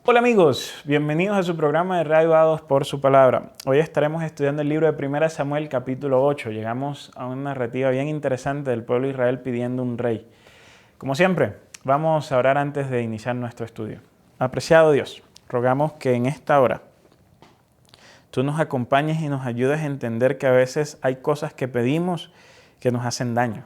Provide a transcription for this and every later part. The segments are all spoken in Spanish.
Hola amigos, bienvenidos a su programa de Radio Ados por su palabra. Hoy estaremos estudiando el libro de 1 Samuel capítulo 8. Llegamos a una narrativa bien interesante del pueblo de Israel pidiendo un rey. Como siempre, vamos a orar antes de iniciar nuestro estudio. Apreciado Dios, rogamos que en esta hora tú nos acompañes y nos ayudes a entender que a veces hay cosas que pedimos que nos hacen daño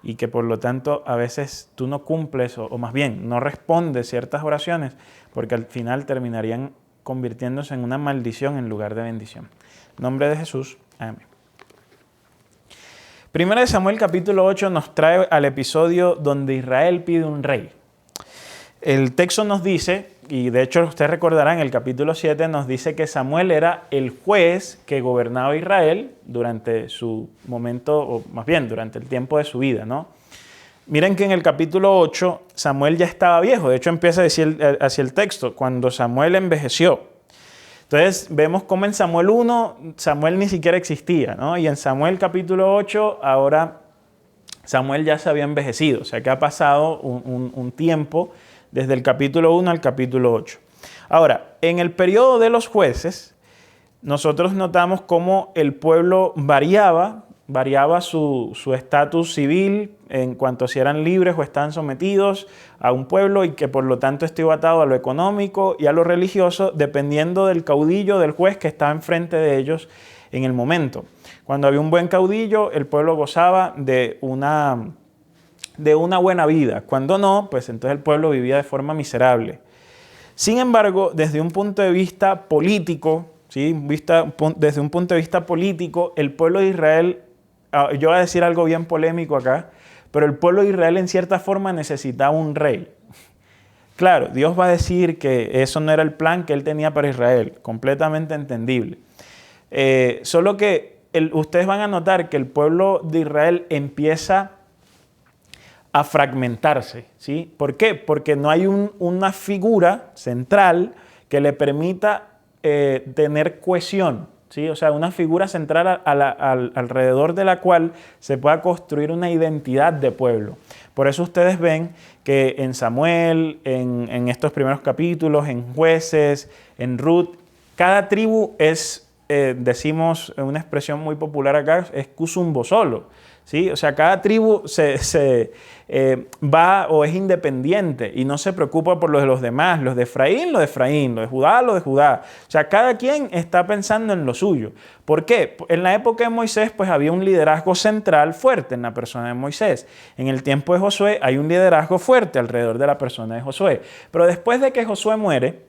y que por lo tanto a veces tú no cumples o más bien no respondes ciertas oraciones porque al final terminarían convirtiéndose en una maldición en lugar de bendición. En nombre de Jesús, amén. 1 Samuel capítulo 8 nos trae al episodio donde Israel pide un rey. El texto nos dice, y de hecho ustedes recordarán, el capítulo 7 nos dice que Samuel era el juez que gobernaba Israel durante su momento, o más bien durante el tiempo de su vida, ¿no? Miren que en el capítulo 8 Samuel ya estaba viejo, de hecho empieza a decir hacia el texto, cuando Samuel envejeció. Entonces vemos cómo en Samuel 1 Samuel ni siquiera existía, ¿no? Y en Samuel capítulo 8 ahora Samuel ya se había envejecido, o sea que ha pasado un tiempo desde el capítulo 1 al capítulo 8. Ahora, en el periodo de los jueces, nosotros notamos cómo el pueblo variaba su estatus civil en cuanto a si eran libres o estaban sometidos a un pueblo y que por lo tanto estuvo atado a lo económico y a lo religioso dependiendo del caudillo, del juez que estaba enfrente de ellos en el momento. Cuando había un buen caudillo, el pueblo gozaba de una buena vida. Cuando no, pues entonces el pueblo vivía de forma miserable. Sin embargo, desde un punto de vista político, ¿sí? Desde un punto de vista político, el pueblo de Israel, yo voy a decir algo bien polémico acá, pero el pueblo de Israel en cierta forma necesitaba un rey. Claro, Dios va a decir que eso no era el plan que él tenía para Israel, completamente entendible. Solo que ustedes van a notar que el pueblo de Israel empieza a fragmentarse, ¿sí? ¿Por qué? Porque no hay una figura central que le permita tener cohesión, ¿sí? O sea, una figura central alrededor de la cual se pueda construir una identidad de pueblo. Por eso ustedes ven que en Samuel, en estos primeros capítulos, en Jueces, en Ruth, cada tribu es, decimos una expresión muy popular acá, es cusumbo solo. ¿Sí? O sea, cada tribu va o es independiente y no se preocupa por los de los demás, los de Efraín, lo de Judá, lo de Judá. O sea, cada quien está pensando en lo suyo. ¿Por qué? En la época de Moisés, pues había un liderazgo central fuerte en la persona de Moisés. En el tiempo de Josué hay un liderazgo fuerte alrededor de la persona de Josué. Pero después de que Josué muere,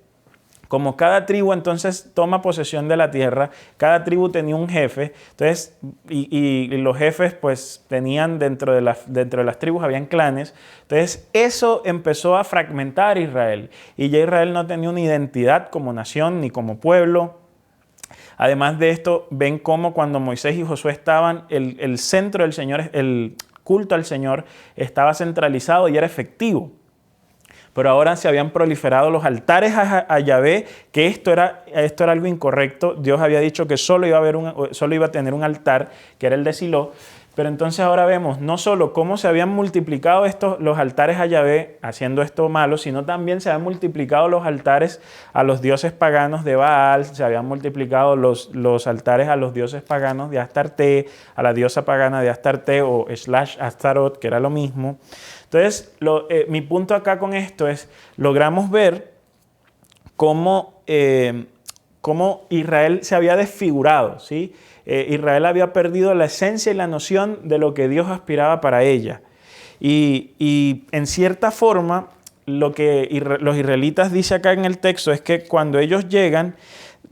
como cada tribu entonces toma posesión de la tierra, cada tribu tenía un jefe, entonces, y los jefes pues tenían dentro de las tribus habían clanes, entonces eso empezó a fragmentar a Israel y ya Israel no tenía una identidad como nación ni como pueblo. Además de esto, ven cómo cuando Moisés y Josué estaban, el centro del Señor, el culto al Señor estaba centralizado y era efectivo. Pero ahora se habían proliferado los altares a Yahvé, que esto era algo incorrecto. Dios había dicho que solo iba a tener un altar, que era el de Silo. Pero entonces ahora vemos no solo cómo se habían multiplicado los altares a Yahvé, haciendo esto malo, sino también se habían multiplicado los altares a los dioses paganos de Baal, se habían multiplicado los altares a los dioses paganos de Astarte, a la diosa pagana de Astarte o Astaroth, que era lo mismo. Entonces, mi punto acá con esto es, logramos ver cómo Israel se había desfigurado, ¿sí? Israel había perdido la esencia y la noción de lo que Dios aspiraba para ella. Y en cierta forma, lo que los israelitas dicen acá en el texto es que cuando ellos llegan,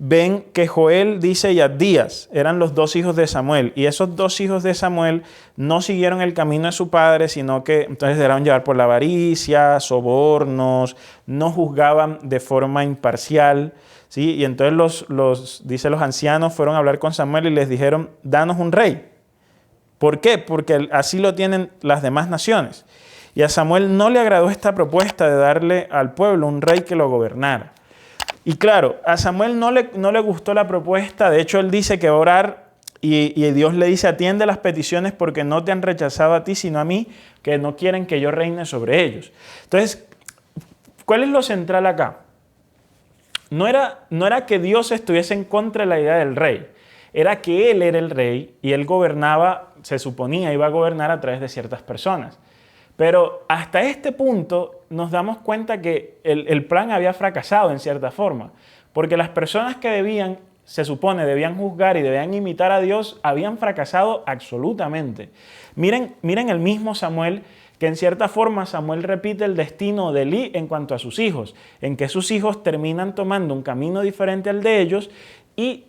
ven que Joel, dice, y Abdías eran los dos hijos de Samuel. Y esos dos hijos de Samuel no siguieron el camino de su padre, sino que entonces se dejaron llevar por la avaricia, sobornos, no juzgaban de forma imparcial, ¿sí? Y entonces los ancianos fueron a hablar con Samuel y les dijeron, danos un rey. ¿Por qué? Porque así lo tienen las demás naciones. Y a Samuel no le agradó esta propuesta de darle al pueblo un rey que lo gobernara. Y claro, a Samuel no le gustó la propuesta. De hecho, él dice que va a orar y Dios le dice, atiende las peticiones porque no te han rechazado a ti, sino a mí, que no quieren que yo reine sobre ellos. Entonces, ¿cuál es lo central acá? no era que Dios estuviese en contra de la idea del rey, era que Él era el rey y Él gobernaba, se suponía, iba a gobernar a través de ciertas personas. Pero hasta este punto nos damos cuenta que el plan había fracasado en cierta forma, porque las personas que debían, se supone, debían juzgar y debían imitar a Dios, habían fracasado absolutamente. Miren el mismo Samuel, que en cierta forma Samuel repite el destino de Elí en cuanto a sus hijos, en que sus hijos terminan tomando un camino diferente al de ellos y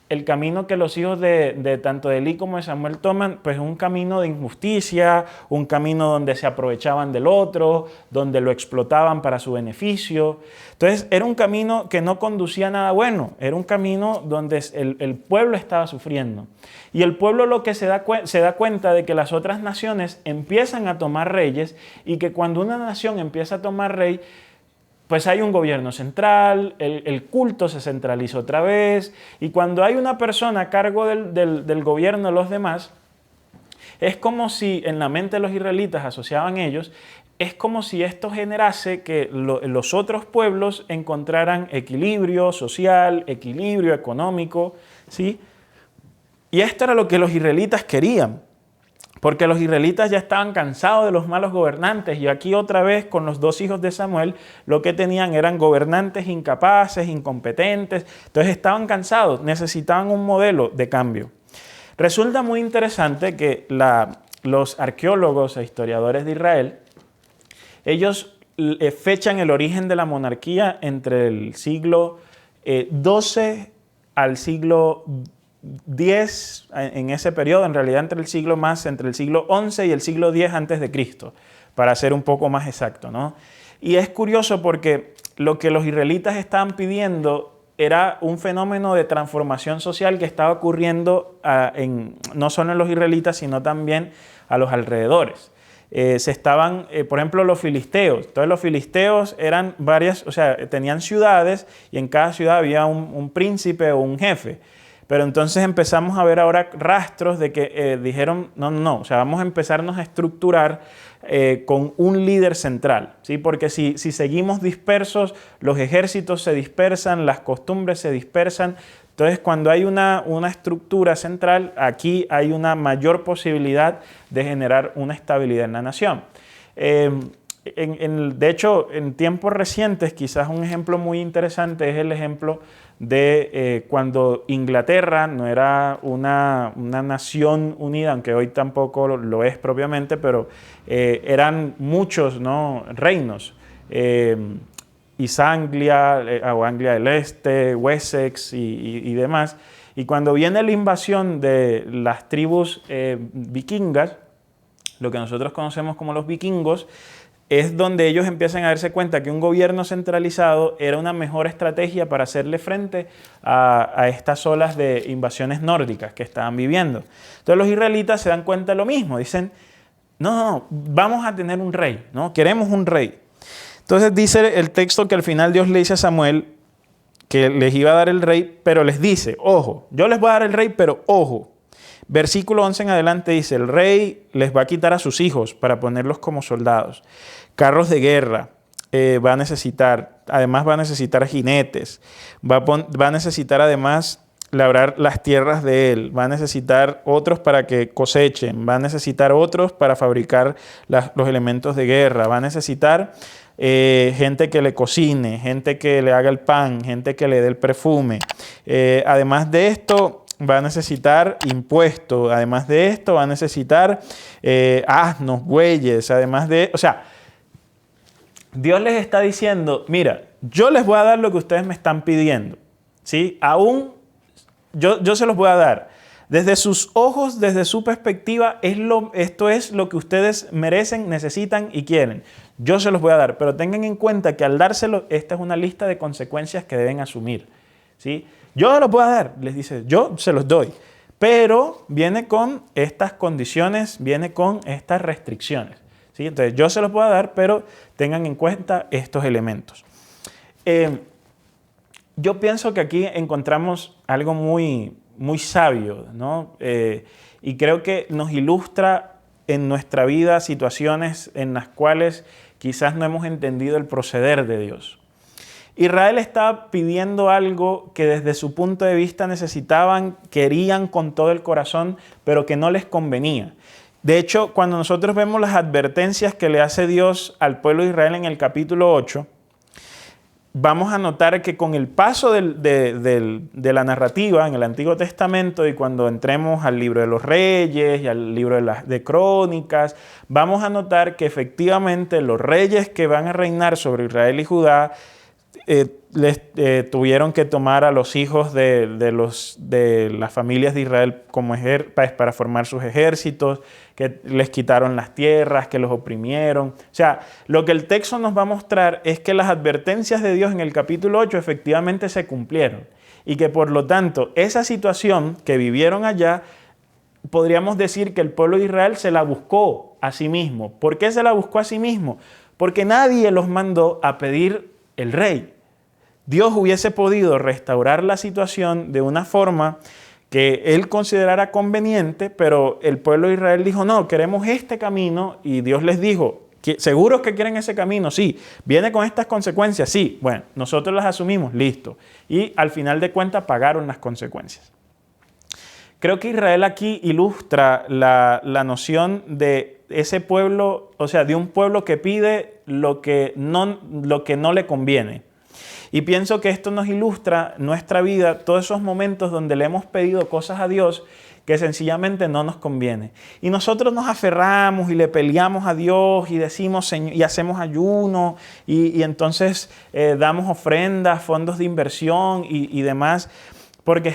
el camino que los hijos de tanto de Elí como de Samuel toman, pues es un camino de injusticia, un camino donde se aprovechaban del otro, donde lo explotaban para su beneficio. Entonces era un camino que no conducía a nada bueno, era un camino donde el pueblo estaba sufriendo. Y el pueblo lo que se da cuenta de que las otras naciones empiezan a tomar reyes y que cuando una nación empieza a tomar rey, pues hay un gobierno central, el culto se centraliza otra vez, y cuando hay una persona a cargo del gobierno de los demás, es como si en la mente de los israelitas asociaban ellos, es como si esto generase que los otros pueblos encontraran equilibrio social, equilibrio económico, ¿sí? Y esto era lo que los israelitas querían. Porque los israelitas ya estaban cansados de los malos gobernantes y aquí otra vez con los dos hijos de Samuel lo que tenían eran gobernantes incapaces, incompetentes, entonces estaban cansados, necesitaban un modelo de cambio. Resulta muy interesante que los arqueólogos e historiadores de Israel, ellos fechan el origen de la monarquía entre el siglo XII al siglo X, en ese periodo, en realidad entre el siglo XI y el siglo X antes de Cristo, para ser un poco más exacto, ¿no? Y es curioso porque lo que los israelitas estaban pidiendo era un fenómeno de transformación social que estaba ocurriendo no solo en los israelitas, sino también a los alrededores. Por ejemplo, los filisteos. Entonces los filisteos eran tenían ciudades y en cada ciudad había un príncipe o un jefe. Pero entonces empezamos a ver ahora rastros de que dijeron, no, vamos a empezarnos a estructurar con un líder central, ¿sí? Porque si seguimos dispersos, los ejércitos se dispersan, las costumbres se dispersan. Entonces, cuando hay una estructura central, aquí hay una mayor posibilidad de generar una estabilidad en la nación. De hecho, en tiempos recientes, quizás un ejemplo muy interesante es el ejemplo de cuando Inglaterra no era una nación unida, aunque hoy tampoco lo es propiamente, pero eran muchos, ¿no?, reinos. East Anglia, o Anglia del Este, Wessex y demás. Y cuando viene la invasión de las tribus vikingas, lo que nosotros conocemos como los vikingos, es donde ellos empiezan a darse cuenta que un gobierno centralizado era una mejor estrategia para hacerle frente a estas olas de invasiones nórdicas que estaban viviendo. Entonces los israelitas se dan cuenta de lo mismo, dicen, no, vamos a tener un rey, ¿no? Queremos un rey. Entonces dice el texto que al final Dios le dice a Samuel que les iba a dar el rey, pero les dice, ojo, yo les voy a dar el rey, pero ojo. Versículo 11 en adelante dice, el rey les va a quitar a sus hijos para ponerlos como soldados. Carros de guerra va a necesitar, además va a necesitar jinetes, va a necesitar además labrar las tierras de él, va a necesitar otros para que cosechen, va a necesitar otros para fabricar los elementos de guerra, va a necesitar gente que le cocine, gente que le haga el pan, gente que le dé el perfume. Además de esto, va a necesitar impuestos, además de esto va a necesitar asnos, bueyes, además de... O sea, Dios les está diciendo, mira, yo les voy a dar lo que ustedes me están pidiendo, ¿sí? Aún yo se los voy a dar. Desde sus ojos, desde su perspectiva, esto es lo que ustedes merecen, necesitan y quieren. Yo se los voy a dar, pero tengan en cuenta que al dárselo, esta es una lista de consecuencias que deben asumir, ¿sí? Yo se los voy a dar, les dice, yo se los doy, pero viene con estas condiciones, viene con estas restricciones, ¿sí? Entonces yo se los voy a dar, pero tengan en cuenta estos elementos. Yo pienso que aquí encontramos algo muy sabio, ¿no? Y creo que nos ilustra en nuestra vida situaciones en las cuales quizás no hemos entendido el proceder de Dios. Israel estaba pidiendo algo que desde su punto de vista necesitaban, querían con todo el corazón, pero que no les convenía. De hecho, cuando nosotros vemos las advertencias que le hace Dios al pueblo de Israel en el capítulo 8, vamos a notar que con el paso de la narrativa en el Antiguo Testamento y cuando entremos al libro de los Reyes y al libro de Crónicas, vamos a notar que efectivamente los reyes que van a reinar sobre Israel y Judá tuvieron que tomar a los hijos de las familias de Israel como para formar sus ejércitos, que les quitaron las tierras, que los oprimieron. O sea, lo que el texto nos va a mostrar es que las advertencias de Dios en el capítulo 8 efectivamente se cumplieron y que por lo tanto esa situación que vivieron allá, podríamos decir que el pueblo de Israel se la buscó a sí mismo. ¿Por qué se la buscó a sí mismo? Porque nadie los mandó a pedir el rey. Dios hubiese podido restaurar la situación de una forma que él considerara conveniente, pero el pueblo de Israel dijo, no, queremos este camino, y Dios les dijo, ¿seguros que quieren ese camino? Sí. ¿Viene con estas consecuencias? Sí. Bueno, nosotros las asumimos, listo. Y al final de cuentas pagaron las consecuencias. Creo que Israel aquí ilustra la noción de ese pueblo, o sea, de un pueblo que pide lo que no le conviene. Y pienso que esto nos ilustra nuestra vida, todos esos momentos donde le hemos pedido cosas a Dios que sencillamente no nos conviene. Y nosotros nos aferramos y le peleamos a Dios y decimos, Señor, y hacemos ayuno y entonces damos ofrendas, fondos de inversión y demás. Porque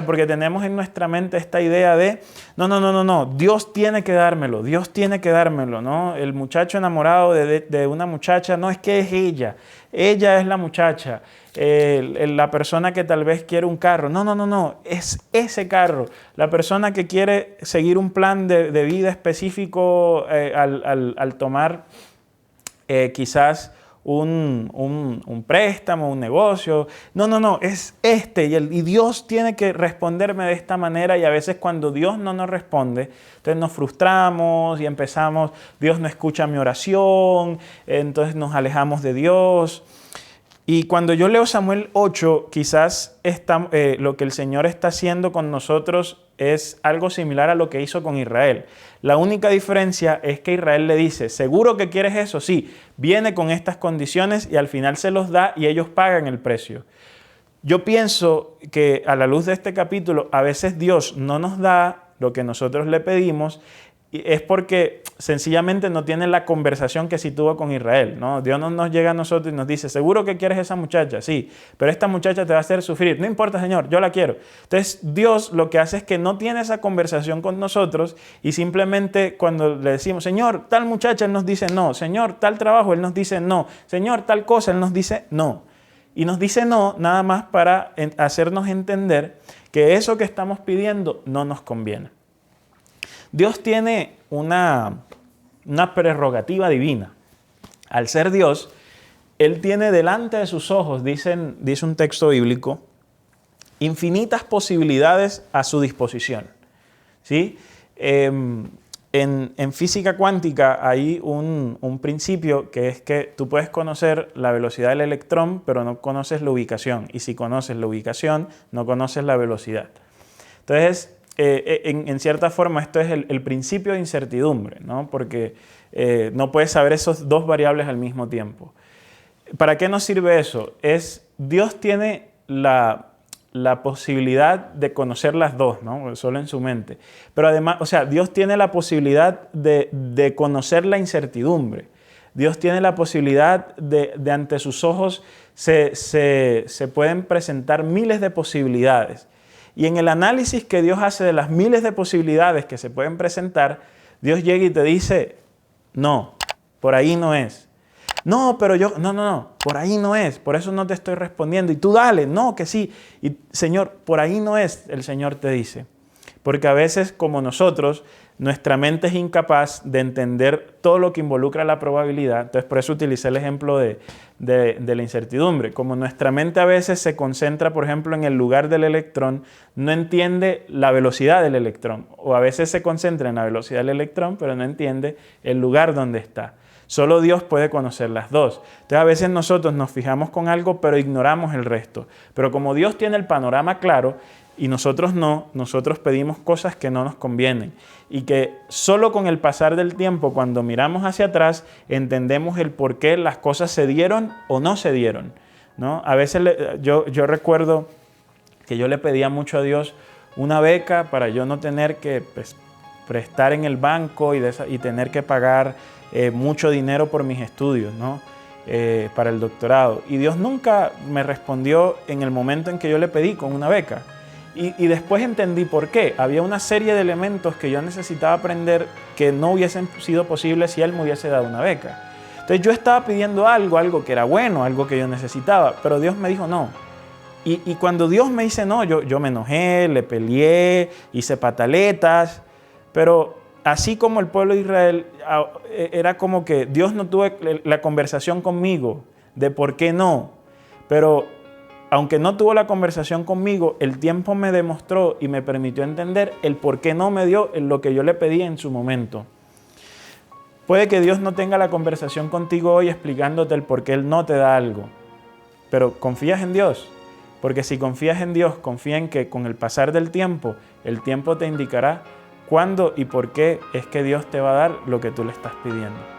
porque tenemos en nuestra mente esta idea de, no, Dios tiene que dármelo, ¿no? El muchacho enamorado de una muchacha, no es que es ella es la muchacha, la persona que tal vez quiere un carro, no, es ese carro, la persona que quiere seguir un plan de vida específico al tomar quizás un préstamo, un negocio. No, es y Dios tiene que responderme de esta manera, y a veces cuando Dios no nos responde, entonces nos frustramos y empezamos, Dios no escucha mi oración, entonces nos alejamos de Dios. Y cuando yo leo Samuel 8, quizás lo que el Señor está haciendo con nosotros es algo similar a lo que hizo con Israel. La única diferencia es que Israel le dice, ¿seguro que quieres eso? Sí, viene con estas condiciones, y al final se los da y ellos pagan el precio. Yo pienso que a la luz de este capítulo, a veces Dios no nos da lo que nosotros le pedimos, y es porque sencillamente no tiene la conversación que sí tuvo con Israel, ¿no? Dios no nos llega a nosotros y nos dice, ¿seguro que quieres esa muchacha? Sí, pero esta muchacha te va a hacer sufrir. No importa, Señor, yo la quiero. Entonces Dios lo que hace es que no tiene esa conversación con nosotros, y simplemente cuando le decimos, Señor, tal muchacha, Él nos dice no. Señor, tal trabajo, Él nos dice no. Señor, tal cosa, Él nos dice no. Y nos dice no nada más para hacernos entender que eso que estamos pidiendo no nos conviene. Dios tiene una prerrogativa divina. Al ser Dios, Él tiene delante de sus ojos, dice un texto bíblico, infinitas posibilidades a su disposición. ¿Sí? En física cuántica hay un principio que es que tú puedes conocer la velocidad del electrón, pero no conoces la ubicación. Y si conoces la ubicación, no conoces la velocidad. Entonces, en cierta forma, esto es el principio de incertidumbre, ¿no? Porque no puedes saber esos dos variables al mismo tiempo. ¿Para qué nos sirve eso? Dios tiene la posibilidad de conocer las dos, ¿no? Solo en su mente. Pero además, Dios tiene la posibilidad de conocer la incertidumbre. Dios tiene la posibilidad de ante sus ojos se pueden presentar miles de posibilidades. Y en el análisis que Dios hace de las miles de posibilidades que se pueden presentar, Dios llega y te dice, no, por ahí no es. No, pero no, por ahí no es, por eso no te estoy respondiendo. Y tú dale, no, que sí. Y Señor, por ahí no es, el Señor te dice. Porque a veces, como nosotros, nuestra mente es incapaz de entender todo lo que involucra la probabilidad. Entonces, por eso utilicé el ejemplo de la incertidumbre. Como nuestra mente a veces se concentra, por ejemplo, en el lugar del electrón, no entiende la velocidad del electrón. O a veces se concentra en la velocidad del electrón, pero no entiende el lugar donde está. Solo Dios puede conocer las dos. Entonces a veces nosotros nos fijamos con algo, pero ignoramos el resto. Pero como Dios tiene el panorama claro y nosotros no, nosotros pedimos cosas que no nos convienen. Y que solo con el pasar del tiempo, cuando miramos hacia atrás, entendemos el por qué las cosas se dieron o no se dieron, ¿no? A veces yo recuerdo que yo le pedía mucho a Dios una beca para yo no tener que prestar en el banco y tener que pagar mucho dinero por mis estudios, ¿no? Para el doctorado. Y Dios nunca me respondió en el momento en que yo le pedí con una beca. Y después entendí por qué. Había una serie de elementos que yo necesitaba aprender que no hubiesen sido posibles si Él me hubiese dado una beca. Entonces yo estaba pidiendo algo que era bueno, algo que yo necesitaba, pero Dios me dijo no. Y cuando Dios me dice no, yo me enojé, le peleé, hice pataletas, pero así como el pueblo de Israel, era como que Dios no tuvo la conversación conmigo de por qué no, pero aunque no tuvo la conversación conmigo, el tiempo me demostró y me permitió entender el por qué no me dio lo que yo le pedí en su momento. Puede que Dios no tenga la conversación contigo hoy explicándote el por qué Él no te da algo, pero confías en Dios. Porque si confías en Dios, confía en que con el pasar del tiempo, el tiempo te indicará cuándo y por qué es que Dios te va a dar lo que tú le estás pidiendo.